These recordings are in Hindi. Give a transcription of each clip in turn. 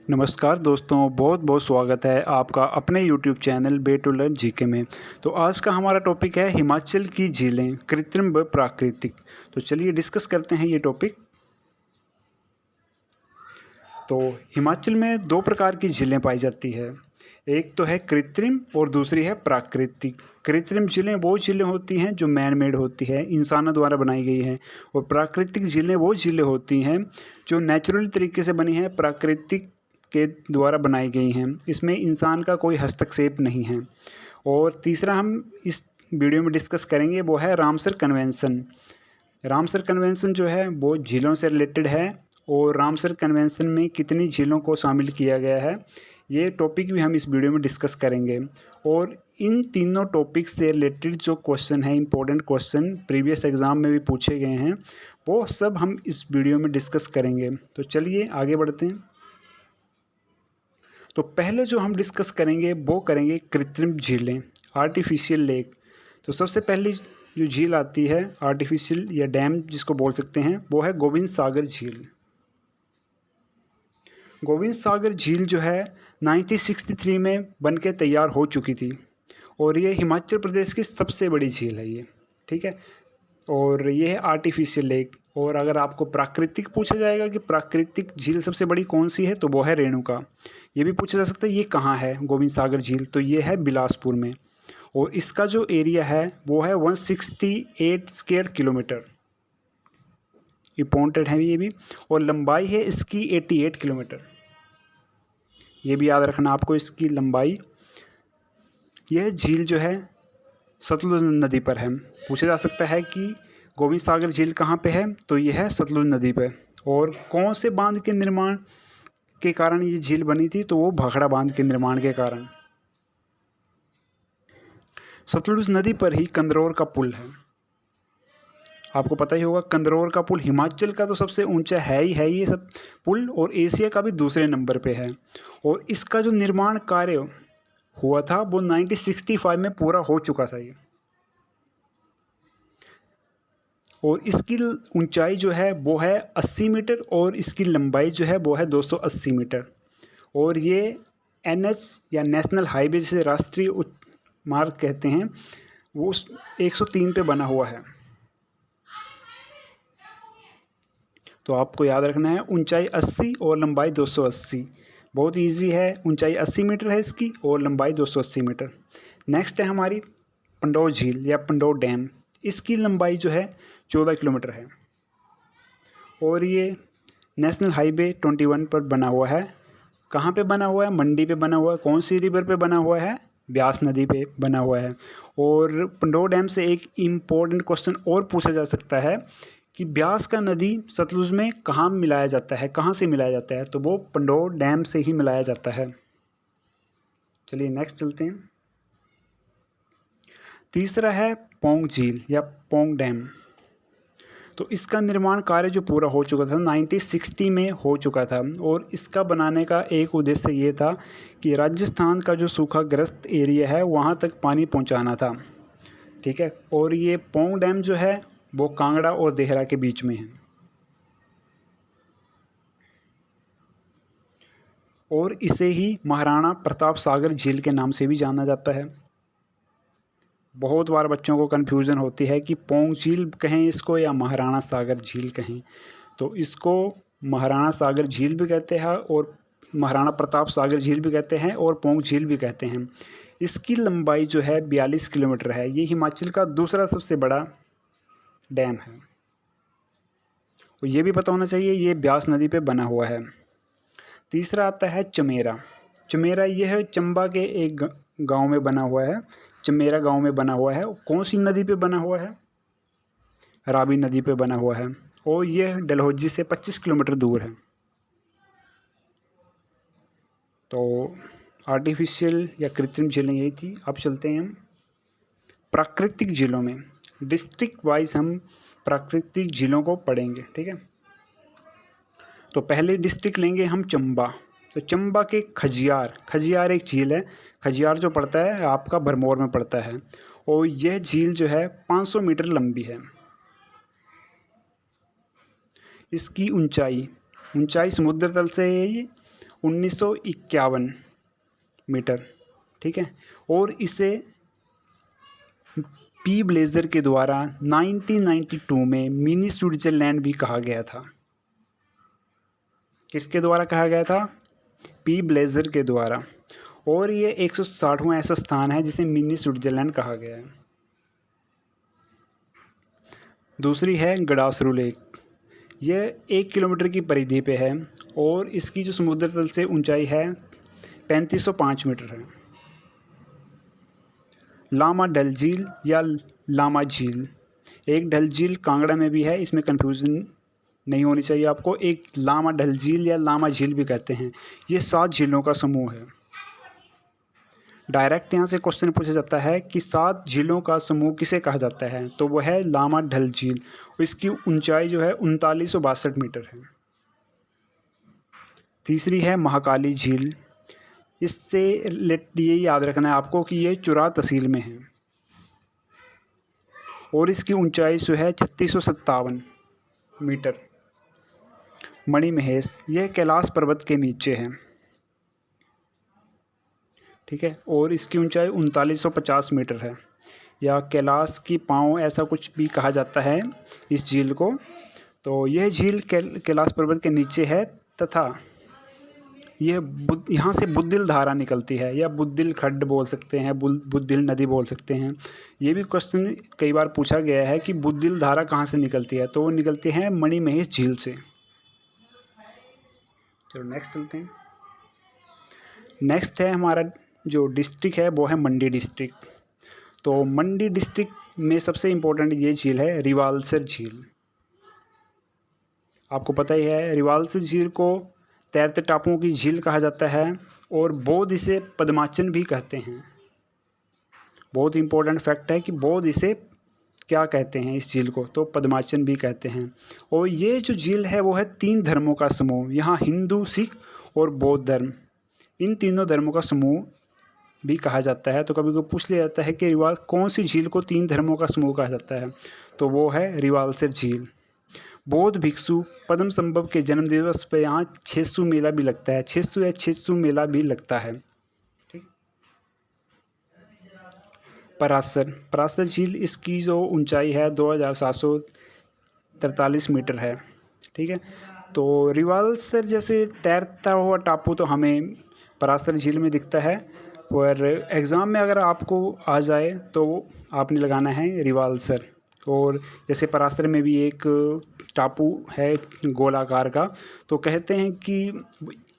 नमस्कार दोस्तों, बहुत बहुत स्वागत है आपका अपने YouTube channel way to learn GK में। तो आज का हमारा टॉपिक है हिमाचल की झीलें, कृत्रिम व प्राकृतिक। तो चलिए डिस्कस करते हैं ये टॉपिक। तो हिमाचल में दो प्रकार की झीलें पाई जाती है। एक तो है कृत्रिम और दूसरी है प्राकृतिक। कृत्रिम झीलें वो झीलें होती हैं जो मैन मेड होती है, इंसानों द्वारा बनाई गई हैं। और प्राकृतिक झीलें वो झीलें होती हैं जो नेचुरल तरीके से बनी हैं, प्राकृतिक के द्वारा बनाई गई हैं। इसमें इंसान का कोई हस्तक्षेप नहीं है। और तीसरा हम इस वीडियो में डिस्कस करेंगे वो है रामसर कन्वेंशन। रामसर कन्वेंशन जो है वो झीलों से रिलेटेड है और रामसर कन्वेंशन में कितनी झीलों को शामिल किया गया है, ये टॉपिक भी हम इस वीडियो में डिस्कस करेंगे। और इन तीनों टॉपिक से रिलेटेड जो क्वेश्चन है, इंपॉर्टेंट क्वेश्चन प्रीवियस एग्ज़ाम में भी पूछे गए हैं, वो सब हम इस वीडियो में डिस्कस करेंगे। तो चलिए आगे बढ़ते हैं। तो पहले जो हम डिस्कस करेंगे वो करेंगे कृत्रिम झीलें, आर्टिफिशियल लेक। तो सबसे पहली जो झील आती है आर्टिफिशियल या डैम जिसको बोल सकते हैं, वो है गोविंद सागर झील। गोविंद सागर झील जो है 1963 में बन के तैयार हो चुकी थी और ये हिमाचल प्रदेश की सबसे बड़ी झील है ये, ठीक है। और ये है आर्टिफिशियल लेक। और अगर आपको प्राकृतिक पूछा जाएगा कि प्राकृतिक झील सबसे बड़ी कौन सी है, तो वो है रेणुका। ये भी पूछा जा सकता है ये कहाँ है गोविंद सागर झील, तो ये है बिलासपुर में। और इसका जो एरिया है वो है 168 स्क्वायर किलोमीटर। इम्पोर्टेंट है ये भी। और लंबाई है इसकी 88 किलोमीटर। ये भी याद रखना आपको, इसकी लंबाई। यह झील जो है सतलुज नदी पर है। पूछा जा सकता है कि गोविंद सागर झील कहाँ पे है, तो यह है सतलुज नदी पर। और कौन से बांध के निर्माण के कारण ये झील बनी थी, तो वो भाखड़ा बांध के निर्माण के कारण। सतलुज नदी पर ही कंदरौर का पुल है। आपको पता ही होगा कंदरौर का पुल हिमाचल का तो सबसे ऊंचा है ही है ये सब पुल, और एशिया का भी दूसरे नंबर पे है। और इसका जो निर्माण कार्य हुआ था वो 1965 में पूरा हो चुका था ये। और इसकी ऊंचाई जो है वो है 80 मीटर और इसकी लंबाई जो है वो है 280 मीटर। और ये NH या नेशनल हाईवे जिसे राष्ट्रीय मार्ग कहते हैं, वो 103 पे बना हुआ है। तो आपको याद रखना है ऊंचाई 80 और लंबाई 280। बहुत इजी है, ऊंचाई 80 मीटर है इसकी और लंबाई 280 मीटर। नेक्स्ट है हमारी पंडोर झील या पंडोर डैम। इसकी लंबाई जो है 14 किलोमीटर है और ये नेशनल हाईवे 21 पर बना हुआ है। कहाँ पे बना हुआ है? मंडी पे बना हुआ है। कौन सी रिवर पे बना हुआ है? ब्यास नदी पे बना हुआ है। और पंडोर डैम से एक इम्पोर्टेंट क्वेश्चन और पूछा जा सकता है कि ब्यास का नदी सतलुज में कहाँ मिलाया जाता है, कहाँ से मिलाया जाता है, तो वो पंडोर डैम से ही मिलाया जाता है। चलिए नेक्स्ट चलते हैं। तीसरा है पौंग झील या पौंग डैम। तो इसका निर्माण कार्य जो पूरा हो चुका था 1960 में हो चुका था। और इसका बनाने का एक उद्देश्य ये था कि राजस्थान का जो सूखाग्रस्त एरिया है वहाँ तक पानी पहुँचाना था, ठीक है। और ये पौंग डैम जो है वो कांगड़ा और देहरा के बीच में है। और इसे ही महाराणा प्रताप सागर झील के नाम से भी जाना जाता है। बहुत बार बच्चों को कन्फ्यूज़न होती है कि पौंग झील कहें इसको या महाराणा सागर झील कहें। तो इसको महाराणा सागर झील भी कहते हैं और महाराणा प्रताप सागर झील भी कहते हैं और पौंग झील भी कहते हैं। इसकी लंबाई जो है 42 किलोमीटर है। ये हिमाचल का दूसरा सबसे बड़ा डैम है। और ये भी पता होना चाहिए ये ब्यास नदी पे बना हुआ है। तीसरा आता है चमेरा। चमेरा ये है चंबा के एक गांव में बना हुआ है। चमेरा गांव में बना हुआ है। कौन सी नदी पे बना हुआ है? रावी नदी पे बना हुआ है। और ये डलहौजी से 25 किलोमीटर दूर है। तो आर्टिफिशियल या कृत्रिम झीलें यही थी। अब चलते हैं हम प्राकृतिक झीलों में। डिस्ट्रिक्ट वाइज हम प्राकृतिक झीलों को पढ़ेंगे, ठीक है। तो पहले डिस्ट्रिक्ट लेंगे हम चंबा। तो चंबा के खजियार एक झील है। खजियार जो पड़ता है आपका भरमौर में पड़ता है। और यह झील जो है 500 मीटर लंबी है। इसकी ऊंचाई समुद्र तल से है ये 1951 मीटर, ठीक है। और इसे पी ब्लेजर के द्वारा 1992 में मिनी स्विट्जरलैंड भी कहा गया था। किसके द्वारा कहा गया था? पी ब्लेजर के द्वारा। और ये 160वां ऐसा स्थान है जिसे मिनी स्विट्जरलैंड कहा गया है। दूसरी है गडासरू लेक। यह 1 किलोमीटर की परिधि पे है और इसकी जो समुद्र तल से ऊंचाई है 3505 मीटर है। लामा डल झील या लामा झील, एक डल झील कांगड़ा में भी है, इसमें कन्फ्यूज़न नहीं होनी चाहिए आपको। एक लामा डल झील या लामा झील भी कहते हैं। ये 7 झीलों का समूह है। डायरेक्ट यहाँ से क्वेश्चन पूछा जाता है कि 7 झीलों का समूह किसे कहा जाता है, तो वह है लामा डल झील। इसकी ऊंचाई जो है 3962 मीटर है। तीसरी है महाकाली झील। इससे ये याद रखना है आपको कि ये चुरा तहसील में है और इसकी ऊंचाई जो है 3657 मीटर। मणिमहेश, यह कैलाश पर्वत के नीचे है, ठीक है, और इसकी ऊंचाई 3950 मीटर है, या कैलाश की पाँव ऐसा कुछ भी कहा जाता है इस झील को। तो यह झील कैलाश पर्वत के नीचे है तथा यह यहाँ से बुद्धिल धारा निकलती है, या बुद्धिल खड्ड बोल सकते हैं, बुद्धिल नदी बोल सकते हैं। ये भी क्वेश्चन कई बार पूछा गया है कि बुद्धिल धारा कहाँ से निकलती है, तो वो निकलती है मणिमहेश झील से। चलो नेक्स्ट चलते हैं। नेक्स्ट है हमारा जो डिस्ट्रिक्ट है वो है मंडी डिस्ट्रिक्ट। तो मंडी डिस्ट्रिक्ट में सबसे इम्पोर्टेंट ये झील है रिवाल्सर झील। आपको पता ही है रिवाल्सर झील को तैरते टापुओं की झील कहा जाता है और बौद्ध इसे पद्माचन भी कहते हैं। बहुत इंपॉर्टेंट फैक्ट है कि बौद्ध इसे क्या कहते हैं इस झील को, तो पद्माचन भी कहते हैं। और ये जो झील है वो है 3 धर्मों का समूह। यहाँ हिंदू, सिख और बौद्ध धर्म, इन तीनों धर्मों का समूह भी कहा जाता है। तो कभी कभी पूछ लिया जाता है कि कौन सी झील को 3 धर्मों का समूह कहा जाता है, तो वो है रिवाल्सर झील। बौद्ध भिक्षु पद्म संभव के जन्मदिवस पर यहाँ 600 मेला भी लगता है, 600 या 600 मेला भी लगता है, ठीक। पराशर झील, इसकी जो ऊंचाई है 2743 मीटर है, ठीक है। तो रिवाल्सर जैसे तैरता हुआ टापू तो हमें पराशर झील में दिखता है, और एग्ज़ाम में अगर आपको आ जाए तो आपने लगाना है रिवाल्सर। और जैसे पराशर में भी एक टापू है गोलाकार का, तो कहते हैं कि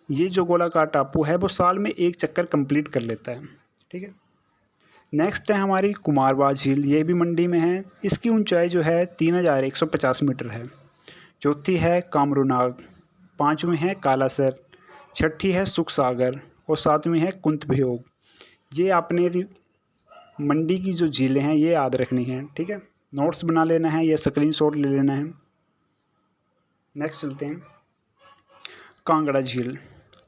ये जो गोलाकार टापू है वो साल में 1 चक्कर कंप्लीट कर लेता है, ठीक है। नेक्स्ट है हमारी कुमारवां झील, ये भी मंडी में है। इसकी ऊंचाई जो है 3150 मीटर है। चौथी है कामरूनाग, 5वीं है कालासर, 6ठी है सुख सागर और 7वीं है कुंतभयोग। ये आपने मंडी की जो झीलें हैं ये याद रखनी है, ठीक है। नोट्स बना लेना है या स्क्रीनशॉट ले लेना है। नेक्स्ट चलते हैं कांगड़ा झील।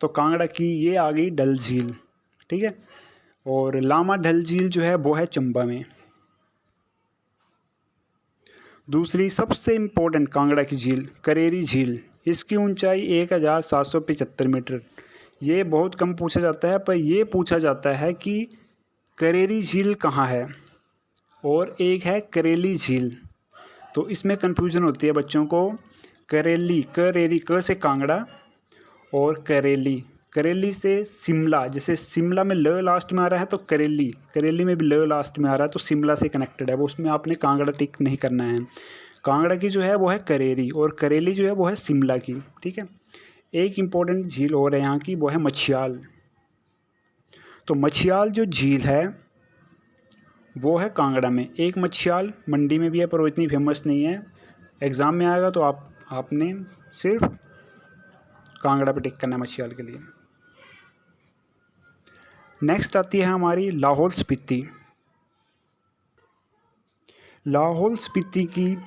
तो कांगड़ा की ये आ गई डल झील, ठीक है। और लामा डल झील जो है वो है चंबा में। दूसरी सबसे इम्पोर्टेंट कांगड़ा की झील करेरी झील, इसकी ऊंचाई 1775 मीटर। ये बहुत कम पूछा जाता है, पर ये पूछा जाता है कि करेरी झील कहाँ है, और एक है करेली झील। तो इसमें कन्फ्यूज़न होती है बच्चों को। करेली, करेरी, क से कांगड़ा और करेली, करेली से शिमला, जैसे शिमला में ल लास्ट में आ रहा है तो करेली, करेली में भी ल लास्ट में आ रहा है तो शिमला से कनेक्टेड है वो, उसमें आपने कांगड़ा टिक नहीं करना है। कांगड़ा की जो है वो है करेरी और करेली जो है वो है शिमला की, ठीक है। एक इम्पोर्टेंट झील और है यहाँ की, वो है मछियाल। तो मछियाल जो झील है वो है कांगड़ा में। एक मछियाल मंडी में भी है पर वो इतनी फेमस नहीं है। एग्ज़ाम में आएगा तो आपने सिर्फ कांगड़ा पे टिक करना है मछियाल के लिए। नेक्स्ट आती है हमारी लाहौल स्पीति। लाहौल स्पीति की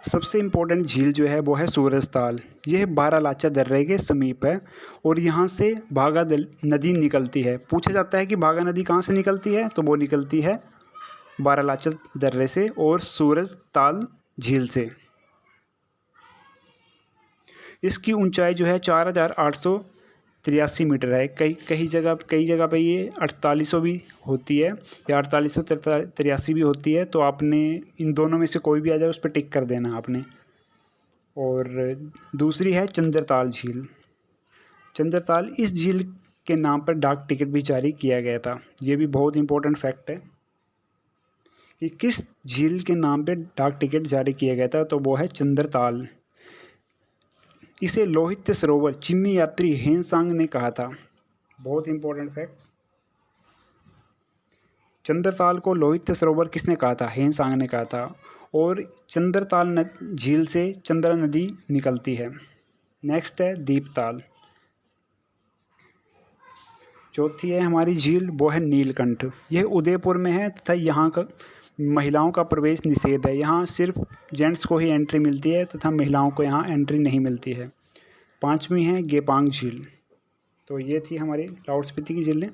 सबसे इम्पोर्टेंट झील जो है वो है सूरजताल। यह बारालाचा दर्रे के समीप है और यहाँ से भागा नदी निकलती है। पूछा जाता है कि भागा नदी कहाँ से निकलती है, तो वो निकलती है बारालाचा दर्रे से और सूरजताल झील से। इसकी ऊंचाई जो है 4800 83 मीटर है। कई जगह पे ये 4800 भी होती है या 4883 भी होती है। तो आपने इन दोनों में से कोई भी आ जाए उस पर टिक कर देना आपने। और दूसरी है चंद्रताल झील। चंद्रताल, इस झील के नाम पर डाक टिकट भी जारी किया गया था। ये भी बहुत इंपॉर्टेंट फैक्ट है कि किस झील के नाम पे डाक टिकट जारी किया गया था, तो वो है चंद्रताल। इसे लोहित सरोवर चीनी यात्री हेनसांग ने कहा था। बहुत इंपॉर्टेंट फैक्ट, चंद्रताल को लोहित सरोवर किसने कहा था? हेनसांग ने कहा था। और चंद्रताल झील से चंद्रा नदी निकलती है। नेक्स्ट है दीपताल। चौथी है हमारी झील, वो है नीलकंठ। यह उदयपुर में है तथा यहाँ का महिलाओं का प्रवेश निषेध है। यहाँ सिर्फ जेंट्स को ही एंट्री मिलती है तथा महिलाओं को यहाँ एंट्री नहीं मिलती है। पांचवी है गेपांग झील। तो ये थी हमारी लाहौल स्पीति की झीलें।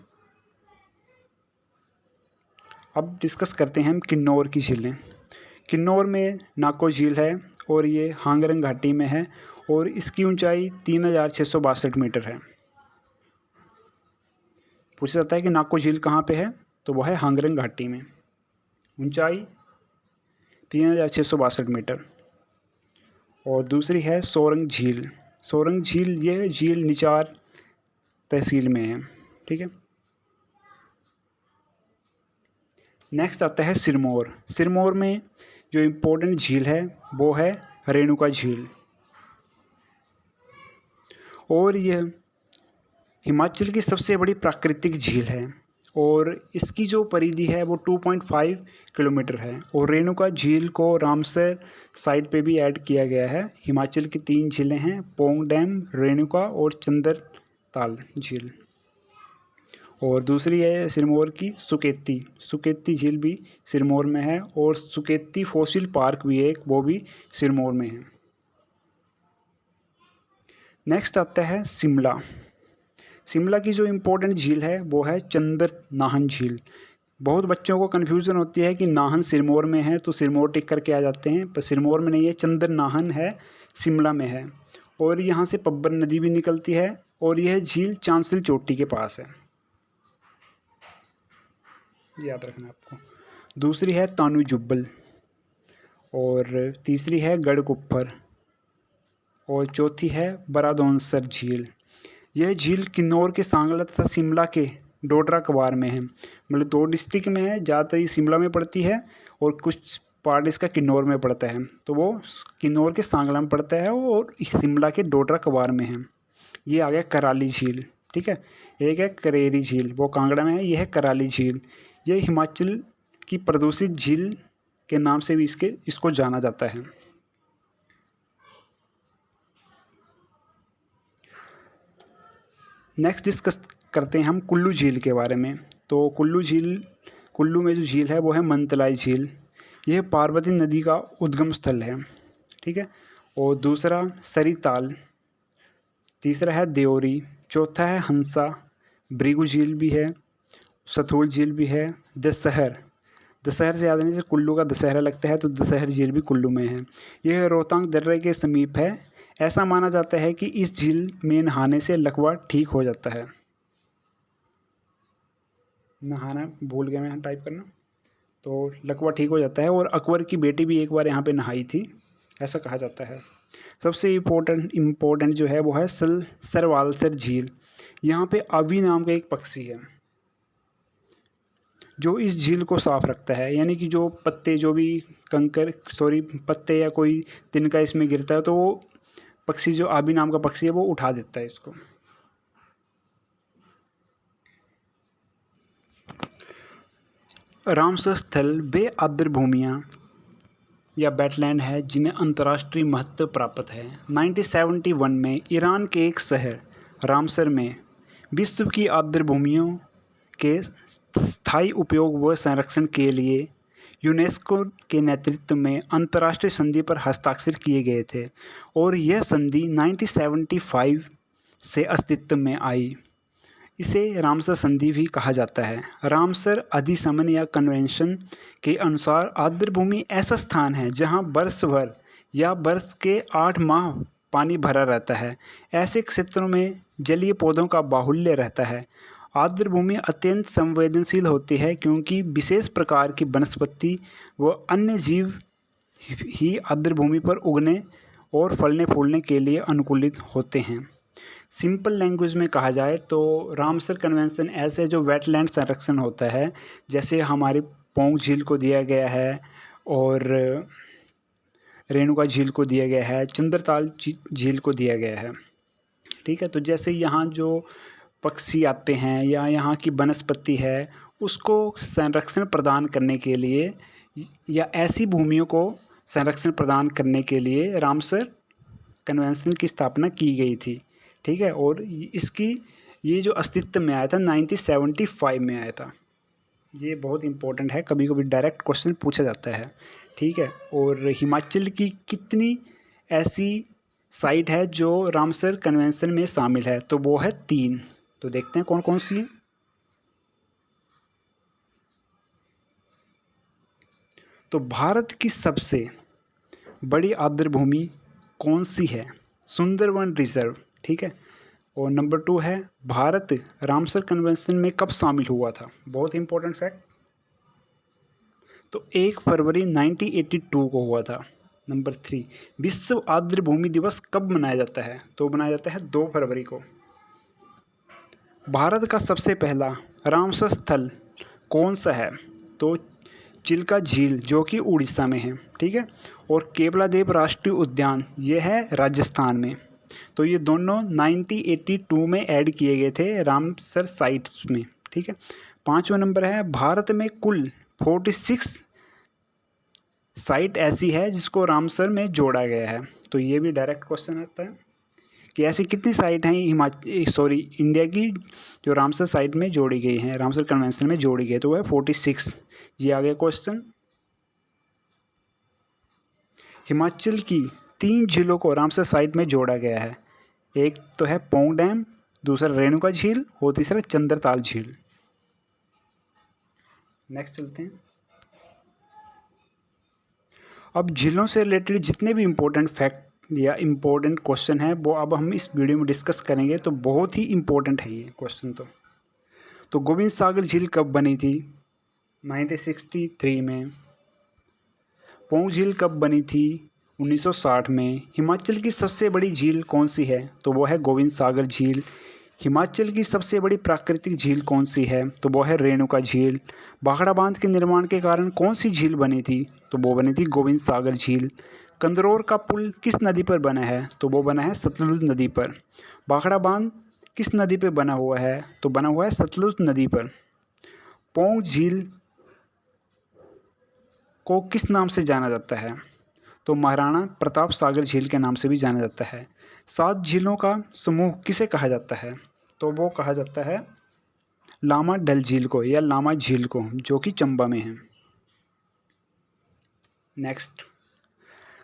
अब डिस्कस करते हैं हम किन्नौर की झीलें। किन्नौर में नाको झील है और ये हांगरंग घाटी में है और इसकी ऊंचाई 3662 मीटर है। पूछा जाता है कि नाको झील कहाँ पे है, तो वह है हांगरंग घाटी में, ऊंचाई 3662 मीटर। और दूसरी है सोरंग झील। सोरंग झील, ये झील निचार तहसील में है। ठीक है। नेक्स्ट आता है सिरमौर। सिरमौर में जो इम्पोर्टेंट झील है वो है रेणुका झील। और यह हिमाचल की सबसे बड़ी प्राकृतिक झील है और इसकी जो परिधि है वो 2.5 किलोमीटर है। और रेणुका झील को रामसर साइट पे भी ऐड किया गया है। हिमाचल की 3 झीलें हैं, पोंग डैम, रेणुका और चंद्रताल झील। और दूसरी है सिरमौर की सुकेती। सुकेती झील भी सिरमौर में है और सुकेती फॉसिल पार्क भी है एक, वो भी सिरमौर में है। नेक्स्ट आता है शिमला। शिमला की जो इम्पोर्टेंट झील है वो है चंद्र नाहन झील। बहुत बच्चों को कन्फ्यूज़न होती है कि नाहन सिरमौर में है तो सिरमौर टिक करके आ जाते हैं, पर सिरमौर में नहीं है, चंद्र नाहन है, शिमला में है। और यहाँ से पब्बर नदी भी निकलती है और यह झील चांसली चोटी के पास है, याद रखना आपको। दूसरी है तानू जुब्बल और तीसरी है गढ़कुप्पर और चौथी है बरादौंसर झील। यह झील किन्नौर के सांगला तथा शिमला के डोडरा कवार में है। मतलब 2 डिस्ट्रिक्ट में है, ज़्यादातर ये शिमला में पड़ती है और कुछ पार्ट इसका किन्नौर में पड़ता है। तो वो किन्नौर के सांगला में पड़ता है और शिमला के डोडरा कवार में है। ये आ गया कराली झील। ठीक है। एक है करेरी झील, वो कांगड़ा में है। यह है कराली झील। यह हिमाचल की प्रदूषित झील के नाम से भी इसको जाना जाता है। नेक्स्ट डिस्कस करते हैं हम कुल्लू झील के बारे में। तो कुल्लू में जो झील है वो है मंतलाई झील। यह पार्वती नदी का उद्गम स्थल है। ठीक है। और दूसरा सरिताल, तीसरा है देओरी, चौथा है हंसा, भृगु झील भी है, सथुल झील भी है, दशहर से याद नहीं से कुल्लू का दशहरा लगता है, तो दशहर झील भी कुल्लू में है। यह रोहतांग दर्रे के समीप है। ऐसा माना जाता है कि इस झील में नहाने से लकवा ठीक हो जाता है। नहाना भूल गया मैं टाइप करना, तो लकवा ठीक हो जाता है। और अकबर की बेटी भी एक बार यहाँ पे नहाई थी, ऐसा कहा जाता है। सबसे इम्पोर्टेंट जो है वो है सरवालसर झील। यहाँ पे अवी नाम का एक पक्षी है जो इस झील को साफ रखता है। यानी कि जो पत्ते, जो भी पत्ते या कोई तिनका इसमें गिरता है तो वो पक्षी, जो आबी नाम का पक्षी है, वो उठा देता है इसको। रामसर स्थल वे आर्द्र भूमियाँ या वेटलैंड है जिन्हें अंतर्राष्ट्रीय महत्व प्राप्त है। 1971 में ईरान के एक शहर रामसर में विश्व की आर्द्र भूमियों के स्थायी उपयोग व संरक्षण के लिए यूनेस्को के नेतृत्व में अंतर्राष्ट्रीय संधि पर हस्ताक्षर किए गए थे और यह संधि 1975 से अस्तित्व में आई। इसे रामसर संधि भी कहा जाता है। रामसर अधिसमन या कन्वेंशन के अनुसार आर्द्र भूमि ऐसा स्थान है जहां वर्ष भर या वर्ष के 8 माह पानी भरा रहता है। ऐसे क्षेत्रों में जलीय पौधों का बाहुल्य रहता है। आर्द्र भूमि अत्यंत संवेदनशील होती है क्योंकि विशेष प्रकार की वनस्पति व अन्य जीव ही आर्द्र भूमि पर उगने और फलने फूलने के लिए अनुकूलित होते हैं। सिंपल लैंग्वेज में कहा जाए तो रामसर कन्वेंशन ऐसे जो वेटलैंड संरक्षण होता है, जैसे हमारी पौंग झील को दिया गया है और रेणुका झील को दिया गया है, चंद्रताल झील को दिया गया है। ठीक है, तो जैसे यहाँ जो पक्षी आते हैं या यहाँ की वनस्पति है, उसको संरक्षण प्रदान करने के लिए या ऐसी भूमियों को संरक्षण प्रदान करने के लिए रामसर कन्वेंशन की स्थापना की गई थी। ठीक है, और इसकी ये जो अस्तित्व में आया था 1975 में आया था। ये बहुत इंपॉर्टेंट है, कभी कभी डायरेक्ट क्वेश्चन पूछा जाता है। ठीक है, और हिमाचल की कितनी ऐसी साइट है जो रामसर कन्वेंशन में शामिल है, तो वो है 3। तो देखते हैं कौन कौन सी है। तो भारत की सबसे बड़ी आर्द्र भूमि कौन सी है? सुंदरवन रिजर्व। ठीक है, और नंबर 2 है भारत रामसर कन्वेंशन में कब शामिल हुआ था? बहुत इंपॉर्टेंट फैक्ट। तो 1 फरवरी 1982 को हुआ था। नंबर 3, विश्व आर्द्र भूमि दिवस कब मनाया जाता है? तो मनाया जाता है 2 फरवरी को। भारत का सबसे पहला रामसर स्थल कौन सा है? तो चिल्का झील, जो कि उड़ीसा में है। ठीक है, और केवलादेव राष्ट्रीय उद्यान ये है राजस्थान में। तो ये दोनों 1982 में ऐड किए गए थे रामसर साइट्स में। ठीक है, 5वां नंबर है भारत में कुल 46 साइट ऐसी है जिसको रामसर में जोड़ा गया है। तो ये भी डायरेक्ट क्वेश्चन आता है कि ऐसी कितनी साइट हैं इंडिया की जो रामसर साइट में जोड़ी गई हैं, रामसर कन्वेंशन में जोड़ी गई, तो वह 46। ये आ गया क्वेश्चन। हिमाचल की 3 झीलों को रामसर साइट में जोड़ा गया है। एक तो है पौंग डैम, दूसरा रेणुका झील और तीसरा चंद्रताल झील। नेक्स्ट चलते हैं। अब झीलों से रिलेटेड जितने भी इम्पोर्टेंट फैक्ट या इम्पोर्टेंट क्वेश्चन है वो अब हम इस वीडियो में डिस्कस करेंगे। तो बहुत ही इम्पोर्टेंट है ये क्वेश्चन। तो गोविंद सागर झील कब बनी थी? 1963 में। पौंग झील कब बनी थी? 1960 में। हिमाचल की सबसे बड़ी झील कौन सी है? तो वो है गोविंद सागर झील। हिमाचल की सबसे बड़ी प्राकृतिक झील कौन सी है? तो वो है रेणुका झील। भाखड़ा बांध के निर्माण के कारण कौन सी झील बनी थी? तो वो बनी थी गोविंद सागर झील। कंदरौर का पुल किस नदी पर बना है? तो वो बना है सतलुज नदी पर। भाखड़ा बांध किस नदी पर बना हुआ है? तो बना हुआ है सतलुज नदी पर। पौंग झील को किस नाम से जाना जाता है? तो महाराणा प्रताप सागर झील के नाम से भी जाना जाता है। 7 झीलों का समूह किसे कहा जाता है? तो वो कहा जाता है लामा डल झील को या लामा झील को, जो कि चंबा में है। नेक्स्ट,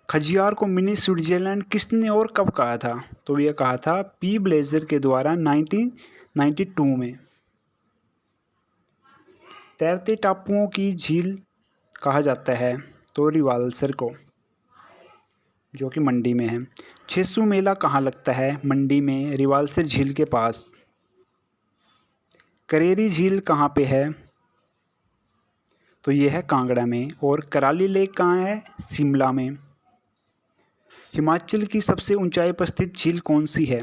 खजियार को मिनी स्विट्जरलैंड किसने और कब कहा था? तो ये कहा था पी ब्लेजर के द्वारा 1992 में। तैरते टापुओं की झील कहा जाता है तो रिवाल्सर को, जो कि मंडी में है। छेसू मेला कहाँ लगता है? मंडी में, रिवाल्सर झील के पास। करेरी झील कहाँ पे है? तो ये है कांगड़ा में। और कराली लेक कहाँ है? शिमला में। हिमाचल की सबसे ऊंचाई पर स्थित झील कौन सी है?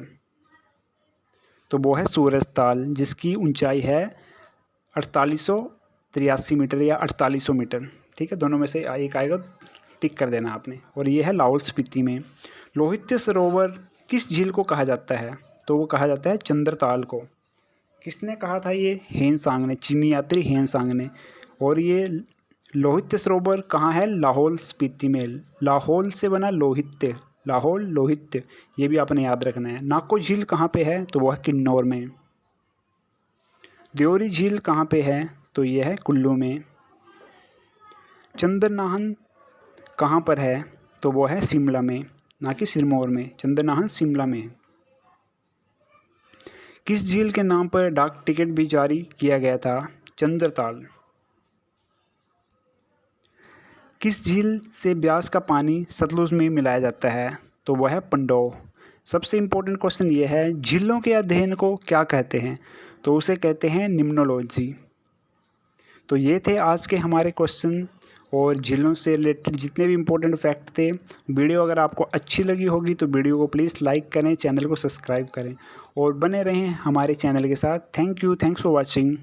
तो वो है सूरजताल, जिसकी ऊंचाई है 4883 मीटर या 4800 मीटर। ठीक है, दोनों में से एक आएगा, टिक कर देना आपने। और ये है लाहौल स्पीति में। लोहित्य सरोवर किस झील को कहा जाता है? तो वो कहा जाता है चंद्रताल को। किसने कहा था ये? हेनसांग ने, चीनी यात्री हेनसांग ने। और ये लोहित्य सरोवर कहाँ है? लाहौल स्पीति में। लाहौल से बना लोहित्य, लाहौल लोहित्य, ये भी आपने याद रखना है। नाको झील कहाँ पे है? तो वह किन्नौर में। देओरी झील कहाँ पे है? तो ये है कुल्लू में। चंद्रनाहन कहाँ पर है? तो वो है शिमला में, ना कि सिरमौर में। चंद्रनाहन शिमला में। किस झील के नाम पर डाक टिकट भी जारी किया गया था? चंद्रताल। किस झील से ब्यास का पानी सतलुज में मिलाया जाता है? तो वह है पंडोह। सबसे इम्पोर्टेंट क्वेश्चन ये है, झीलों के अध्ययन को क्या कहते हैं? तो उसे कहते हैं निम्नोलॉजी। तो ये थे आज के हमारे क्वेश्चन और झीलों से रिलेटेड जितने भी इम्पोर्टेंट फैक्ट थे। वीडियो अगर आपको अच्छी लगी होगी तो वीडियो को प्लीज़ लाइक करें, चैनल को सब्सक्राइब करें और बने रहें हमारे चैनल के साथ। Thank you, thanks for watching.